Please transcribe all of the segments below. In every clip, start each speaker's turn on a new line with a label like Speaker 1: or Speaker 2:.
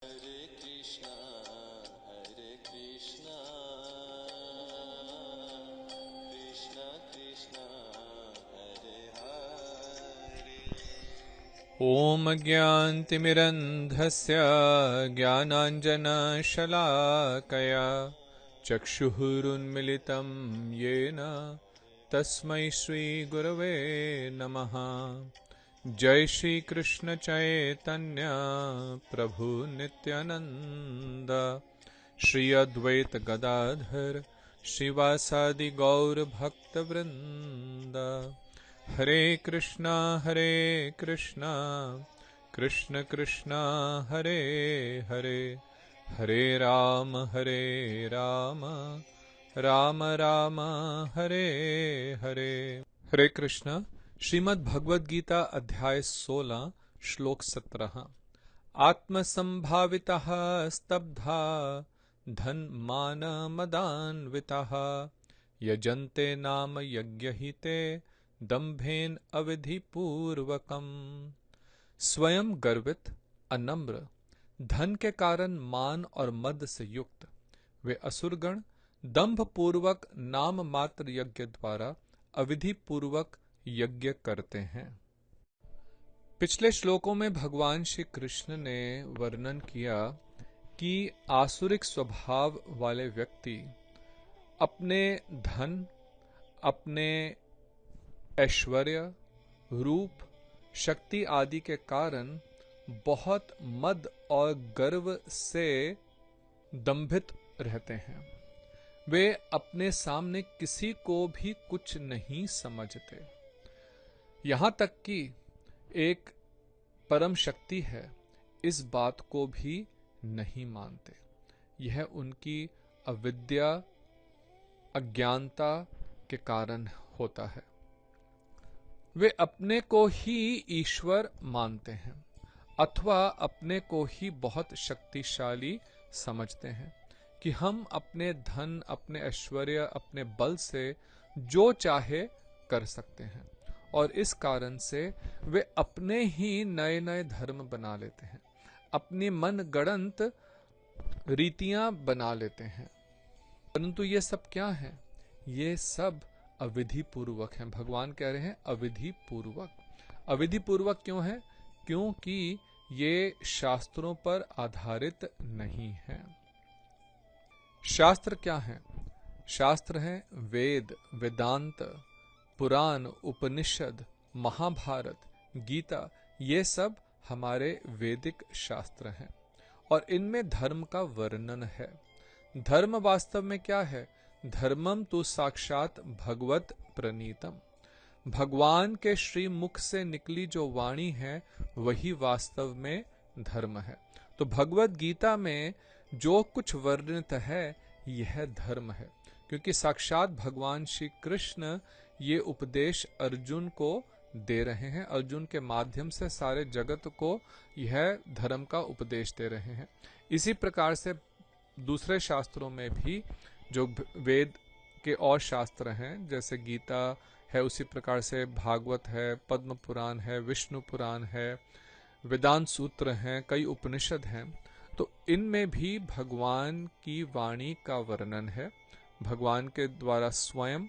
Speaker 1: Krishna Hare Krishna Krishna Krishna Hare Hare
Speaker 2: ॐ ज्ञानतिमिरन्धस्य ज्ञानाञ्जनशलाकया चक्षुरुन्मिलितं येन तस्मै श्रीगुरवे नमः। जय श्री कृष्ण चैतन्य प्रभु नित्यानंद श्री अद्वैत गदाधर श्रीवासादि गौर भक्त वृंद। हरे कृष्णा कृष्ण कृष्ण हरे हरे, हरे राम राम राम हरे हरे। हरे कृष्ण। श्रीमद् भगवद गीता अध्याय 16 श्लोक 17। आत्मसंभावितः स्तब्धा धनमान मदान्वितः यजन्ते नाम यज्ञहिते दंभेन अविधिपूर्वकम्। स्वयं गर्वित, अनम्र, धन के कारण मान और मद से युक्त वे असुरगण दंभ पूर्वक नाम मात्र यज्ञ द्वारा अविधि पूर्वक यज्ञ करते हैं। पिछले श्लोकों में भगवान श्री कृष्ण ने वर्णन किया कि आसुरिक स्वभाव वाले व्यक्ति अपने धन, अपने ऐश्वर्य, रूप, शक्ति आदि के कारण बहुत मद और गर्व से दंभित रहते हैं। वे अपने सामने किसी को भी कुछ नहीं समझते, यहां तक कि एक परम शक्ति है इस बात को भी नहीं मानते। यह उनकी अविद्या, अज्ञानता के कारण होता है। वे अपने को ही ईश्वर मानते हैं अथवा अपने को ही बहुत शक्तिशाली समझते हैं कि हम अपने धन, अपने ऐश्वर्य, अपने बल से जो चाहे कर सकते हैं, और इस कारण से वे अपने ही नए नए धर्म बना लेते हैं, अपनी मनगढ़ंत रीतियां बना लेते हैं। परंतु ये सब क्या है? ये सब अविधि पूर्वक है। भगवान कह रहे हैं अविधि पूर्वक। अविधि पूर्वक क्यों है? क्योंकि ये शास्त्रों पर आधारित नहीं है। शास्त्र क्या है? शास्त्र है वेद, वेदांत, पुराण, उपनिषद, महाभारत, गीता। ये सब हमारे वैदिक शास्त्र हैं और इनमें धर्म का वर्णन है। धर्म वास्तव में क्या है? धर्मम तो साक्षात भगवत प्रणीतम। भगवान के श्री मुख से निकली जो वाणी है वही वास्तव में धर्म है। तो भगवत गीता में जो कुछ वर्णित है यह धर्म है, क्योंकि साक्षात भगवान श्री कृष्ण ये उपदेश अर्जुन को दे रहे हैं। अर्जुन के माध्यम से सारे जगत को यह धर्म का उपदेश दे रहे हैं। इसी प्रकार से दूसरे शास्त्रों में भी जो वेद के और शास्त्र हैं, जैसे गीता है, उसी प्रकार से भागवत है, पद्म पुराण है, विष्णु पुराण है, वेदांत सूत्र हैं, कई उपनिषद हैं। तो इनमें भी भगवान की वाणी का वर्णन है। भगवान के द्वारा स्वयं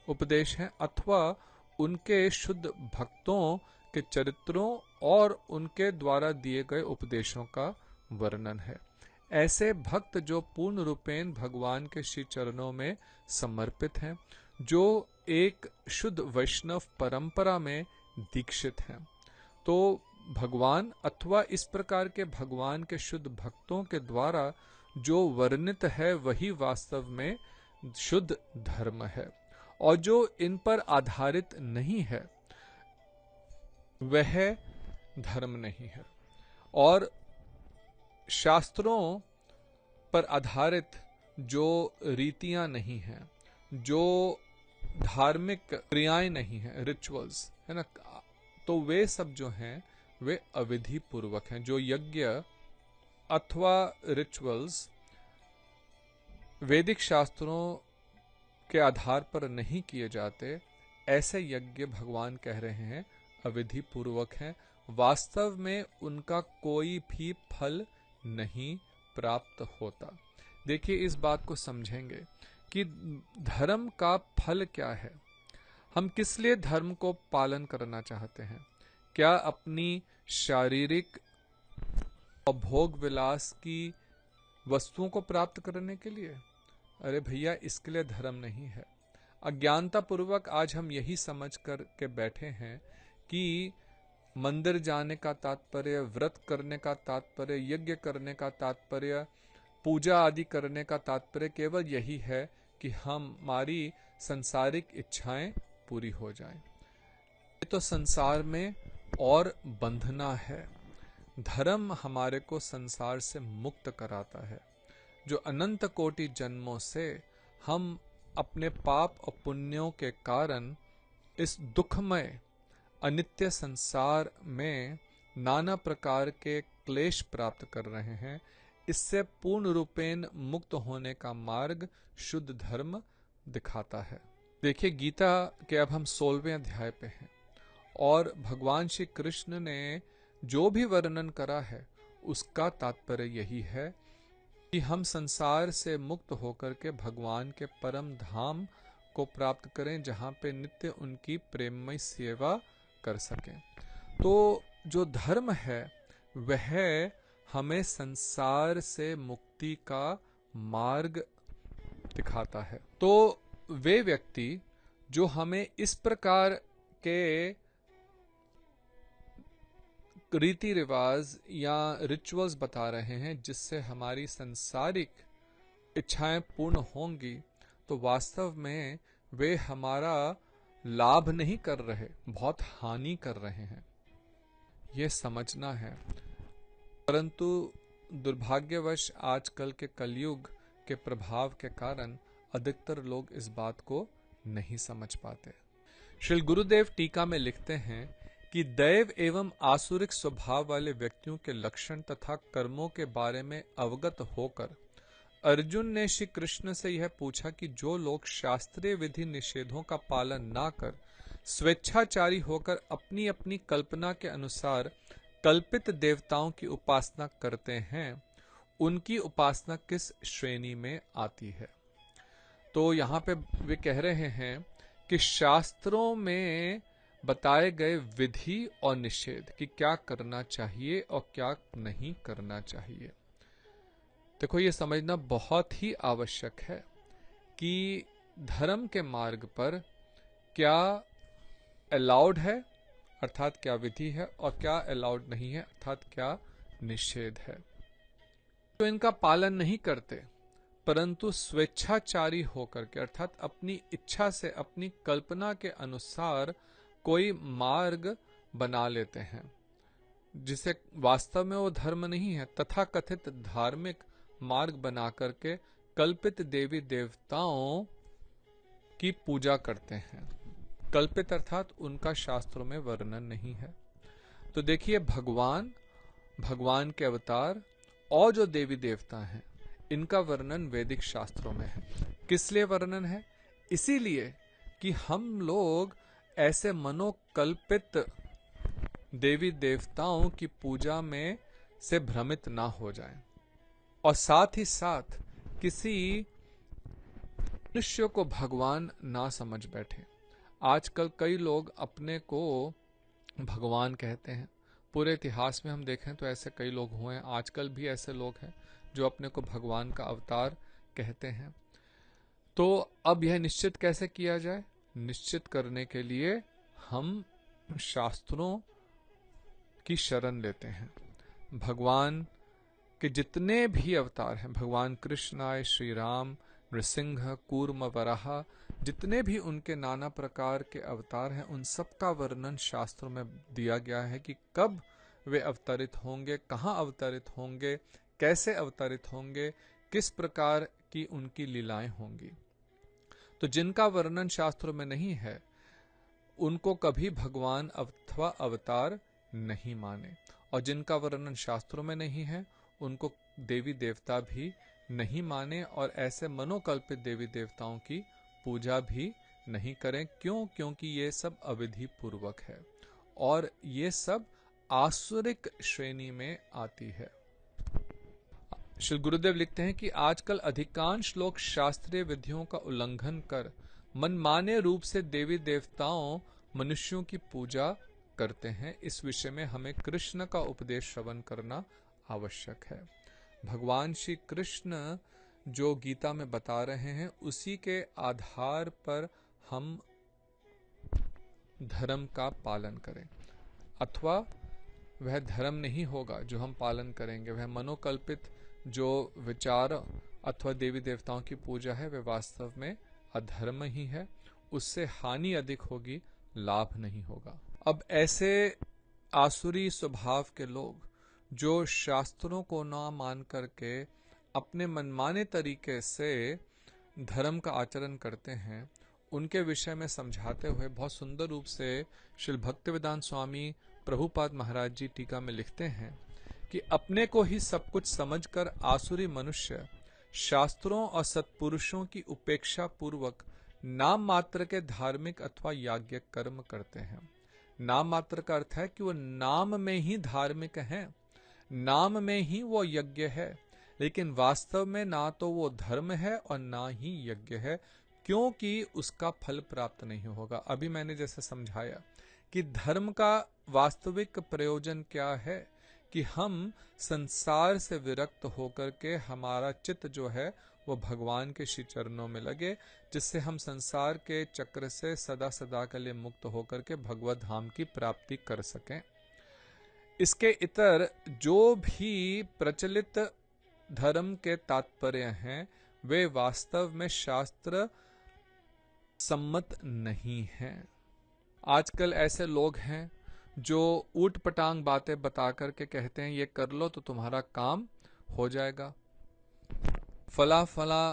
Speaker 2: उपदेश है अथवा उनके शुद्ध भक्तों के चरित्रों और उनके द्वारा दिए गए उपदेशों का वर्णन है। ऐसे भक्त जो पूर्ण रूपेण भगवान के श्री चरणों में समर्पित हैं, जो एक शुद्ध वैष्णव परंपरा में दीक्षित हैं, तो भगवान अथवा इस प्रकार के भगवान के शुद्ध भक्तों के द्वारा जो वर्णित है वही वास्तव में शुद्ध धर्म है। और जो इन पर आधारित नहीं है वह धर्म नहीं है। और शास्त्रों पर आधारित जो रीतियां नहीं हैं, जो धार्मिक क्रियाएं नहीं हैं, रिचुअल्स है ना, तो वे सब जो हैं वे अविधि पूर्वक हैं। जो यज्ञ अथवा रिचुअल्स वैदिक शास्त्रों के आधार पर नहीं किए जाते, ऐसे यज्ञ भगवान कह रहे हैं अविधि पूर्वक हैं। वास्तव में उनका कोई भी फल नहीं प्राप्त होता। देखिए, इस बात को समझेंगे कि धर्म का फल क्या है। हम किस लिए धर्म को पालन करना चाहते हैं? क्या अपनी शारीरिक और भोग विलास की वस्तुओं को प्राप्त करने के लिए? अरे भैया, इसके लिए धर्म नहीं है। अज्ञानता पूर्वक आज हम यही समझ कर के बैठे हैं कि मंदिर जाने का तात्पर्य, व्रत करने का तात्पर्य, यज्ञ करने का तात्पर्य, पूजा आदि करने का तात्पर्य केवल यही है कि हमारी सांसारिक इच्छाएं पूरी हो जाएं। ये तो संसार में और बंधना है। धर्म हमारे को संसार से मुक्त कराता है। जो अनंत कोटि जन्मों से हम अपने पाप और पुण्यों के कारण इस दुखमय अनित्य संसार में नाना प्रकार के क्लेश प्राप्त कर रहे हैं, इससे पूर्ण रूपेण मुक्त होने का मार्ग शुद्ध धर्म दिखाता है। देखिए, गीता के अब हम 16वें अध्याय पे हैं और भगवान श्री कृष्ण ने जो भी वर्णन करा है उसका तात्पर्य यही है कि हम संसार से मुक्त होकर के भगवान के परम धाम को प्राप्त करें, जहां पे नित्य उनकी प्रेममय सेवा कर सकें। तो जो धर्म है वह हमें संसार से मुक्ति का मार्ग दिखाता है। तो वे व्यक्ति जो हमें इस प्रकार के रीति रिवाज या रिचुअल्स बता रहे हैं जिससे हमारी सांसारिक इच्छाएं पूर्ण होंगी, तो वास्तव में वे हमारा लाभ नहीं कर रहे, बहुत हानि कर रहे हैं। यह समझना है। परंतु दुर्भाग्यवश आजकल के कलयुग के प्रभाव के कारण अधिकतर लोग इस बात को नहीं समझ पाते। श्री गुरुदेव टीका में लिखते हैं कि दैव एवं आसुरिक स्वभाव वाले व्यक्तियों के लक्षण तथा कर्मों के बारे में अवगत होकर अर्जुन ने श्री कृष्ण से यह पूछा कि जो लोग शास्त्रीय विधि निषेधों का पालन ना कर स्वेच्छाचारी होकर अपनी अपनी कल्पना के अनुसार कल्पित देवताओं की उपासना करते हैं, उनकी उपासना किस श्रेणी में आती है? तो यहाँ पे वे कह रहे हैं कि शास्त्रों में बताए गए विधि और निषेध कि क्या करना चाहिए और क्या नहीं करना चाहिए। देखो, ये समझना बहुत ही आवश्यक है कि धर्म के मार्ग पर क्या अलाउड है अर्थात क्या विधि है और क्या अलाउड नहीं है अर्थात क्या निषेध है। तो इनका पालन नहीं करते, परंतु स्वेच्छाचारी होकर के अर्थात अपनी इच्छा से अपनी कल्पना के अनुसार कोई मार्ग बना लेते हैं जिसे वास्तव में वो धर्म नहीं है, तथा कथित धार्मिक मार्ग बना करके कल्पित देवी देवताओं की पूजा करते हैं। कल्पित अर्थात उनका शास्त्रों में वर्णन नहीं है। तो देखिए, भगवान के अवतार और जो देवी देवता हैं, इनका वर्णन वैदिक शास्त्रों में है। किस लिए वर्णन है? इसीलिए कि हम लोग ऐसे मनोकल्पित देवी देवताओं की पूजा में से भ्रमित ना हो जाएं और साथ ही साथ किसी मनुष्य को भगवान ना समझ बैठे। आजकल कई लोग अपने को भगवान कहते हैं। पूरे इतिहास में हम देखें तो ऐसे कई लोग हुए हैं, आजकल भी ऐसे लोग हैं जो अपने को भगवान का अवतार कहते हैं। तो अब यह निश्चित कैसे किया जाए? निश्चित करने के लिए हम शास्त्रों की शरण लेते हैं। भगवान के जितने भी अवतार हैं, भगवान कृष्ण आए, श्री राम, नृसिंह, कूर्म, वराह, जितने भी उनके नाना प्रकार के अवतार हैं, उन सब का वर्णन शास्त्रों में दिया गया है कि कब वे अवतरित होंगे, कहाँ अवतरित होंगे, कैसे अवतरित होंगे, किस प्रकार की उनकी लीलाएं होंगी। तो जिनका वर्णन शास्त्रों में नहीं है उनको कभी भगवान अथवा अवतार नहीं माने, और जिनका वर्णन शास्त्रों में नहीं है उनको देवी देवता भी नहीं माने, और ऐसे मनोकल्पित देवी देवताओं की पूजा भी नहीं करें। क्यों? क्योंकि ये सब अविधि पूर्वक है और ये सब आसुरिक श्रेणी में आती है। श्री गुरुदेव लिखते हैं कि आजकल अधिकांश लोग शास्त्रीय विधियों का उल्लंघन कर मनमाने रूप से देवी देवताओं मनुष्यों की पूजा करते हैं। इस विषय में हमें कृष्ण का उपदेश श्रवण करना आवश्यक है। भगवान श्री कृष्ण जो गीता में बता रहे हैं उसी के आधार पर हम धर्म का पालन करें, अथवा वह धर्म नहीं होगा जो हम पालन करेंगे, वह मनोकल्पित जो विचार अथवा देवी देवताओं की पूजा है वह वास्तव में अधर्म ही है। उससे हानि अधिक होगी, लाभ नहीं होगा। अब ऐसे आसुरी स्वभाव के लोग जो शास्त्रों को ना मान करके अपने मनमाने तरीके से धर्म का आचरण करते हैं, उनके विषय में समझाते हुए बहुत सुंदर रूप से श्रील भक्तिवेदांत स्वामी प्रभुपाद महाराज जी टीका में लिखते हैं कि अपने को ही सब कुछ समझकर आसुरी मनुष्य शास्त्रों और सत्पुरुषों की उपेक्षा पूर्वक नाम मात्र के धार्मिक अथवा याज्ञिक कर्म करते हैं। नाम मात्र का अर्थ है कि वो नाम में ही धार्मिक हैं, नाम में ही वो यज्ञ है, लेकिन वास्तव में ना तो वो धर्म है और ना ही यज्ञ है, क्योंकि उसका फल प्राप्त नहीं होगा। अभी मैंने जैसे समझाया कि धर्म का वास्तविक प्रयोजन क्या है कि हम संसार से विरक्त होकर के हमारा चित्त जो है वो भगवान के श्री चरणों में लगे, जिससे हम संसार के चक्र से सदा सदा के लिए मुक्त होकर के भगवत धाम की प्राप्ति कर सकें। इसके इतर जो भी प्रचलित धर्म के तात्पर्य हैं वे वास्तव में शास्त्र सम्मत नहीं हैं। आजकल ऐसे लोग हैं जो ऊट पटांग बातें बता करके कहते हैं ये कर लो तो तुम्हारा काम हो जाएगा, फला फला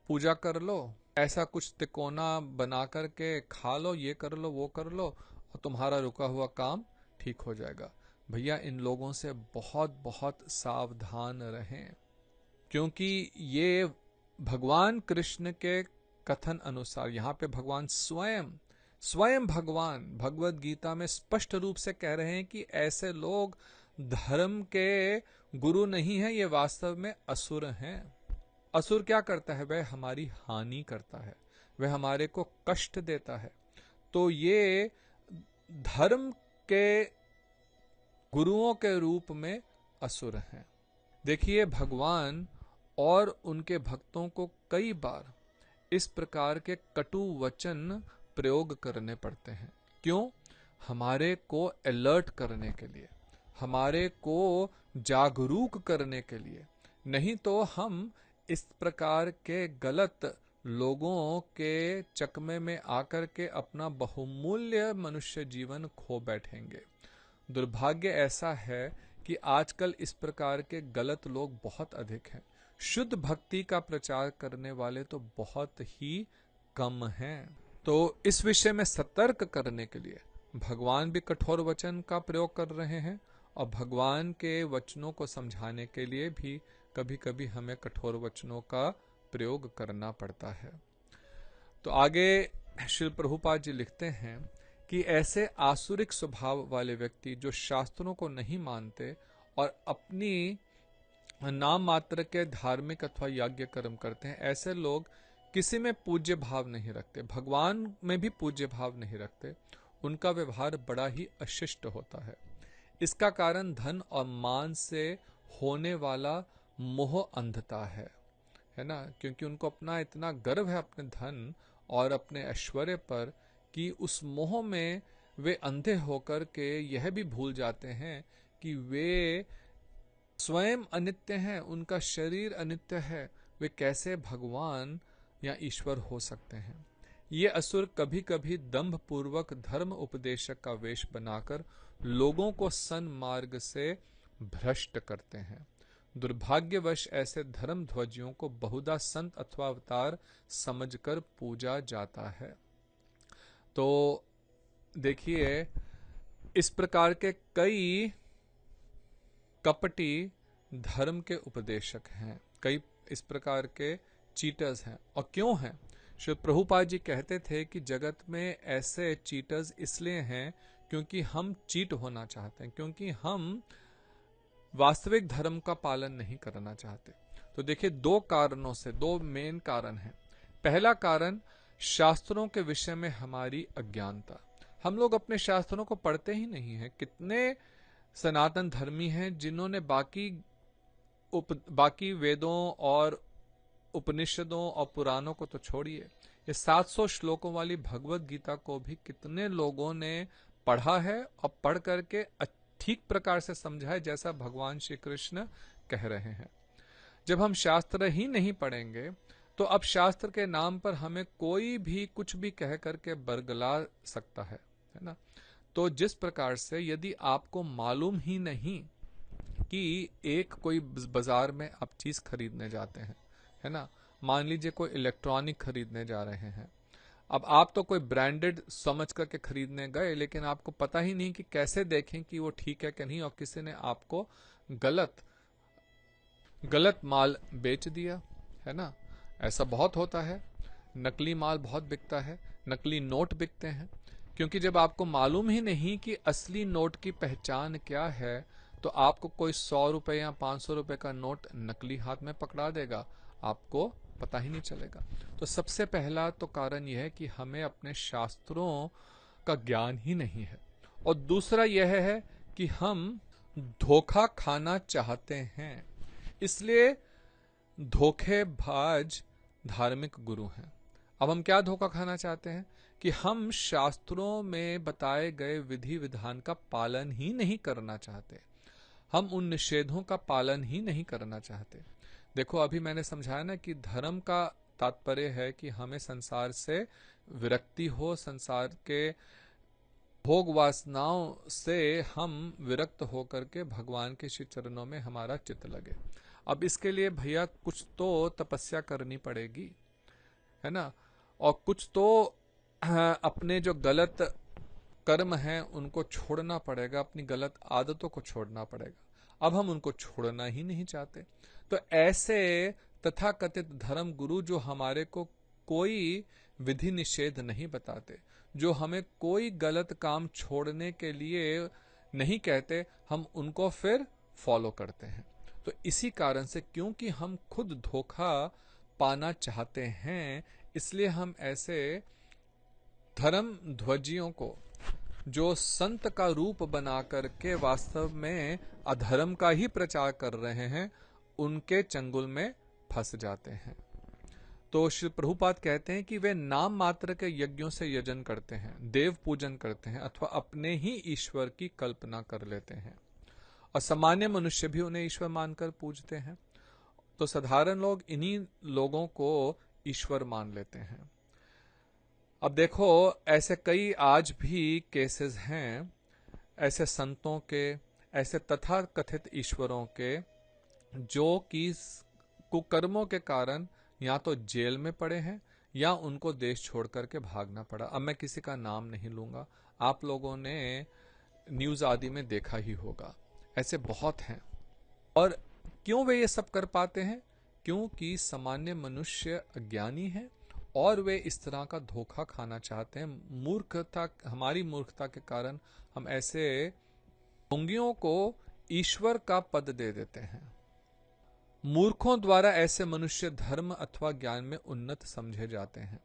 Speaker 2: पूजा कर लो, ऐसा कुछ तिकोना बना करके खा लो, ये कर लो वो कर लो और तुम्हारा रुका हुआ काम ठीक हो जाएगा। भैया इन लोगों से बहुत बहुत सावधान रहें, क्योंकि ये भगवान कृष्ण के कथन अनुसार यहाँ पे भगवान स्वयं भगवान भगवत गीता में स्पष्ट रूप से कह रहे हैं कि ऐसे लोग धर्म के गुरु नहीं हैं, ये वास्तव में असुर हैं। असुर क्या करता है? वह हमारी हानि करता है, वह हमारे को कष्ट देता है। तो ये धर्म के गुरुओं के रूप में असुर हैं। देखिए भगवान और उनके भक्तों को कई बार इस प्रकार के कटु वचन प्रयोग करने पड़ते हैं। क्यों? हमारे को अलर्ट करने के लिए, हमारे को जागरूक करने के लिए। नहीं तो हम इस प्रकार के गलत लोगों के चकमे में आकर के अपना बहुमूल्य मनुष्य जीवन खो बैठेंगे। दुर्भाग्य ऐसा है कि आजकल इस प्रकार के गलत लोग बहुत अधिक हैं। शुद्ध भक्ति का प्रचार करने वाले तो बहुत ही कम हैं। तो इस विषय में सतर्क करने के लिए भगवान भी कठोर वचन का प्रयोग कर रहे हैं और भगवान के वचनों को समझाने के लिए भी कभी कभी हमें कठोर वचनों का प्रयोग करना पड़ता है। तो आगे श्री प्रभुपाद जी लिखते हैं कि ऐसे आसुरिक स्वभाव वाले व्यक्ति जो शास्त्रों को नहीं मानते और अपनी नाम मात्र के धार्मिक अथवा यज्ञ कर्म करते हैं, ऐसे लोग किसी में पूज्य भाव नहीं रखते, भगवान में भी पूज्य भाव नहीं रखते। उनका व्यवहार बड़ा ही अशिष्ट होता है। इसका कारण धन और मान से होने वाला मोह अंधता है ना, क्योंकि उनको अपना इतना गर्व है अपने धन और अपने ऐश्वर्य पर कि उस मोह में वे अंधे होकर के यह भी भूल जाते हैं कि वे स्वयं अनित्य हैं, उनका शरीर अनित्य है, वे कैसे भगवान या ईश्वर हो सकते हैं। ये असुर कभी कभी दंभ पूर्वक धर्म उपदेशक का वेश बनाकर लोगों को सन्मार्ग से भ्रष्ट करते हैं। दुर्भाग्यवश ऐसे धर्म ध्वजियों को बहुधा संत अथवा अवतार समझकर पूजा जाता है। तो देखिए इस प्रकार के कई कपटी धर्म के उपदेशक हैं, कई इस प्रकार के चीटर्स हैं। और क्यों हैं? श्री प्रभुपाद जी कहते थे कि जगत में ऐसे चीटर्स इसलिए हैं क्योंकि हम चीट होना चाहते हैं, क्योंकि हम वास्तविक धर्म का पालन नहीं करना चाहते। तो देखिए, दो कारणों से, दो मेन कारण हैं। पहला कारण, शास्त्रों के विषय में हमारी अज्ञानता। हम लोग अपने शास्त्रों को पढ़ते ही नहीं हैं। कितने सनातन धर्मी हैं जिन्होंने बाकी वेदों और उपनिषदों और पुराणों को तो छोड़िए, ये 700 श्लोकों वाली भगवत गीता को भी कितने लोगों ने पढ़ा है और पढ़ करके ठीक प्रकार से समझा है, जैसा भगवान श्री कृष्ण कह रहे हैं। जब हम शास्त्र ही नहीं पढ़ेंगे तो अब शास्त्र के नाम पर हमें कोई भी कुछ भी कह करके बरगला सकता है ना। तो जिस प्रकार से यदि आपको मालूम ही नहीं कि एक कोई बाजार में आप चीज खरीदने जाते हैं, है ना, मान लीजिए कोई इलेक्ट्रॉनिक खरीदने जा रहे हैं, अब आप तो कोई ब्रांडेड समझ करके खरीदने गए, लेकिन आपको पता ही नहीं कि कैसे देखें कि वो ठीक है कि नहीं, और किसी ने आपको गलत माल बेच दिया, है ना। ऐसा बहुत होता है। नकली माल बहुत बिकता है, नकली नोट बिकते हैं, क्योंकि जब आपको मालूम ही नहीं कि असली नोट की पहचान क्या है, तो आपको कोई 100 रुपए या 500 रुपए का नोट नकली हाथ में पकड़ा देगा, आपको पता ही नहीं चलेगा। तो सबसे पहला तो कारण यह है कि हमें अपने शास्त्रों का ज्ञान ही नहीं है, और दूसरा यह है कि हम धोखा खाना चाहते हैं, इसलिए धोखेबाज धार्मिक गुरु हैं। अब हम क्या धोखा खाना चाहते हैं कि हम शास्त्रों में बताए गए विधि विधान का पालन ही नहीं करना चाहते, हम उन निषेधों का पालन ही नहीं करना चाहते। देखो, अभी मैंने समझाया ना कि धर्म का तात्पर्य है कि हमें संसार से विरक्ति हो, संसार के भोग वासनाओं से हम विरक्त होकर के भगवान के श्री चरणों में हमारा चित्त लगे। अब इसके लिए भैया कुछ तो तपस्या करनी पड़ेगी, है ना, और कुछ तो अपने जो गलत कर्म हैं उनको छोड़ना पड़ेगा, अपनी गलत आदतों को छोड़ना पड़ेगा। अब हम उनको छोड़ना ही नहीं चाहते। तो ऐसे तथाकथित धर्म गुरु जो हमारे को कोई विधि निषेध नहीं बताते, जो हमें कोई गलत काम छोड़ने के लिए नहीं कहते, हम उनको फिर फॉलो करते हैं। तो इसी कारण से, क्योंकि हम खुद धोखा पाना चाहते हैं, इसलिए हम ऐसे धर्म ध्वजियों को, जो संत का रूप बना करके वास्तव में अधर्म का ही प्रचार कर रहे हैं, उनके चंगुल में फंस जाते हैं। तो श्री प्रभुपाद कहते हैं कि वे नाम मात्र के यज्ञों से यजन करते हैं, देव पूजन करते हैं, अथवा अपने ही ईश्वर की कल्पना कर लेते हैं, और सामान्य मनुष्य भी उन्हें ईश्वर मानकर पूजते हैं। तो साधारण लोग इन्हीं लोगों को ईश्वर मान लेते हैं। अब देखो, ऐसे कई आज भी केसेस हैं ऐसे संतों के, ऐसे तथाकथित ईश्वरों के, जो कि कुकर्मों के कारण या तो जेल में पड़े हैं या उनको देश छोड़ करके भागना पड़ा। अब मैं किसी का नाम नहीं लूंगा, आप लोगों ने न्यूज आदि में देखा ही होगा, ऐसे बहुत हैं। और क्यों वे ये सब कर पाते हैं? क्योंकि सामान्य मनुष्य अज्ञानी है और वे इस तरह का धोखा खाना चाहते हैं। मूर्खता, हमारी मूर्खता के कारण हम ऐसे ढोंगियों को ईश्वर का पद दे देते हैं। मूर्खों द्वारा ऐसे मनुष्य धर्म अथवा ज्ञान में उन्नत समझे जाते हैं।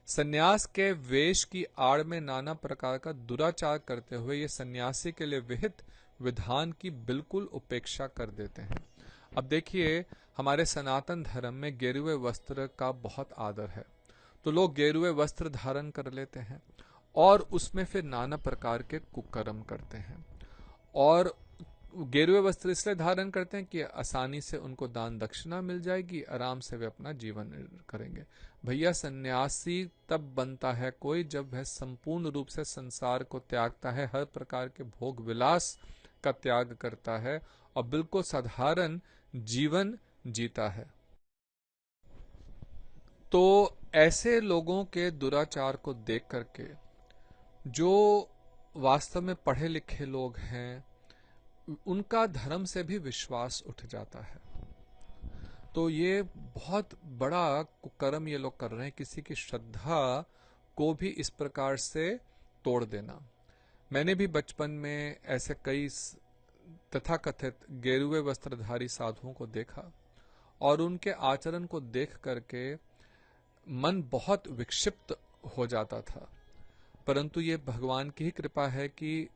Speaker 2: सन्यास के वेश की आड़ में नाना प्रकार का दुराचार करते हुए ये सन्यासी के लिए विहित विधान की बिल्कुल उपेक्षा कर देते हैं। अब देखिए, हमारे सनातन धर्म में गेरुए वस्त्र का बहुत आदर है, तो लोग गेरुए वस्त्र धारण कर लेते हैं और उसमें फिर नाना प्रकार के कुकर्म करते हैं। और गेरुए वस्त्र इसलिए धारण करते हैं कि आसानी से उनको दान दक्षिणा मिल जाएगी, आराम से वे अपना जीवन करेंगे। भैया, सन्यासी तब बनता है कोई जब वह संपूर्ण रूप से संसार को त्यागता है, हर प्रकार के भोग विलास का त्याग करता है और बिल्कुल साधारण जीवन जीता है। तो ऐसे लोगों के दुराचार को देख करके जो वास्तव में पढ़े लिखे लोग हैं, उनका धर्म से भी विश्वास उठ जाता है। तो ये बहुत बड़ा कुकर्म ये लोग कर रहे हैं, किसी की श्रद्धा को भी इस प्रकार से तोड़ देना। मैंने भी बचपन में ऐसे कई तथाकथित गेरुए वस्त्रधारी साधुओं को देखा और उनके आचरण को देख करके मन बहुत विक्षिप्त हो जाता था। परंतु ये भगवान की ही कृपा है कि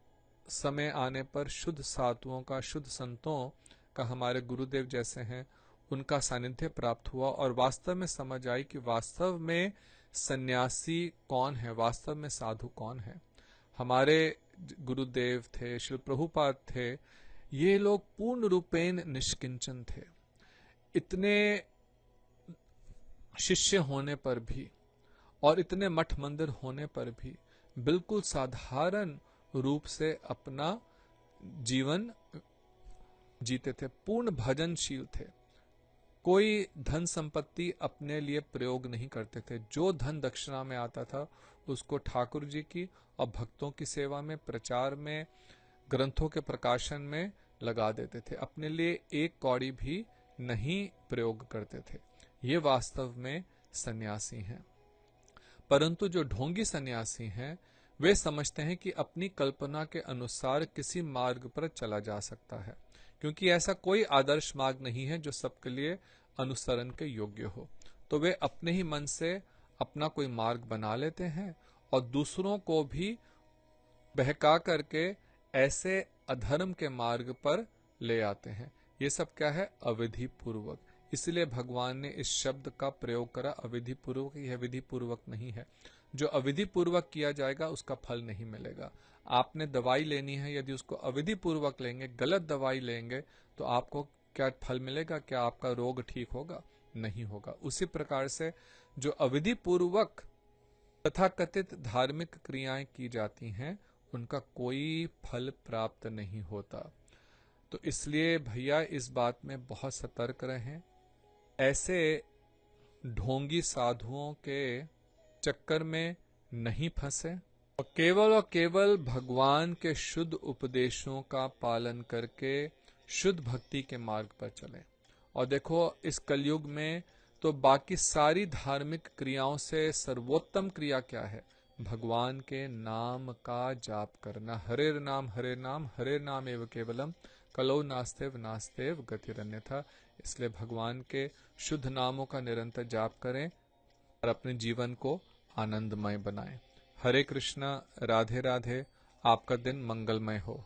Speaker 2: समय आने पर शुद्ध साधुओं का, शुद्ध संतों का, हमारे गुरुदेव जैसे हैं, उनका सानिध्य प्राप्त हुआ और वास्तव में समझ आई कि वास्तव में सन्यासी कौन है, वास्तव में साधु कौन है। हमारे गुरुदेव थे, श्री प्रभुपाद थे, ये लोग पूर्ण रूपेण निष्किंचन थे। इतने शिष्य होने पर भी और इतने मठ मंदिर होने पर भी बिल्कुल साधारण रूप से अपना जीवन जीते थे, पूर्ण भजनशील थे। कोई धन संपत्ति अपने लिए प्रयोग नहीं करते थे। जो धन दक्षिणा में आता था उसको ठाकुर जी की और भक्तों की सेवा में, प्रचार में, ग्रंथों के प्रकाशन में लगा देते थे। अपने लिए एक कौड़ी भी नहीं प्रयोग करते थे। ये वास्तव में सन्यासी हैं। परंतु जो ढोंगी सन्यासी हैं वे समझते हैं कि अपनी कल्पना के अनुसार किसी मार्ग पर चला जा सकता है, क्योंकि ऐसा कोई आदर्श मार्ग नहीं है जो सबके लिए अनुसरण के योग्य हो। तो वे अपने ही मन से अपना कोई मार्ग बना लेते हैं और दूसरों को भी बहका करके ऐसे अधर्म के मार्ग पर ले आते हैं। ये सब क्या है? अविधि पूर्वक। इसलिए भगवान ने इस शब्द का प्रयोग करा अविधि पूर्वक। यह विधि पूर्वक नहीं है। जो अविधि पूर्वक किया जाएगा उसका फल नहीं मिलेगा। आपने दवाई लेनी है, यदि उसको अविधि पूर्वक लेंगे, गलत दवाई लेंगे, तो आपको क्या फल मिलेगा? क्या आपका रोग ठीक होगा? नहीं होगा। उसी प्रकार से जो अविधि पूर्वक तथाकथित धार्मिक क्रियाएं की जाती हैं उनका कोई फल प्राप्त नहीं होता। तो इसलिए भैया इस बात में बहुत सतर्क रहें। ऐसे ढोंगी साधुओं के चक्कर में नहीं फंसे और केवल भगवान के शुद्ध उपदेशों का पालन करके शुद्ध भक्ति के मार्ग पर चले। और देखो इस कलयुग में तो बाकी सारी धार्मिक क्रियाओं से सर्वोत्तम क्रिया क्या है? भगवान के नाम का जाप करना। हरे नाम हरे नाम एवं केवलम कलो नास्तेव नास्तेव गतिरन्यथा। इसलिए भगवान के शुद्ध नामों का निरंतर जाप करें और अपने जीवन को आनंदमय बनाएं। हरे कृष्णा, राधे राधे। आपका दिन मंगलमय हो।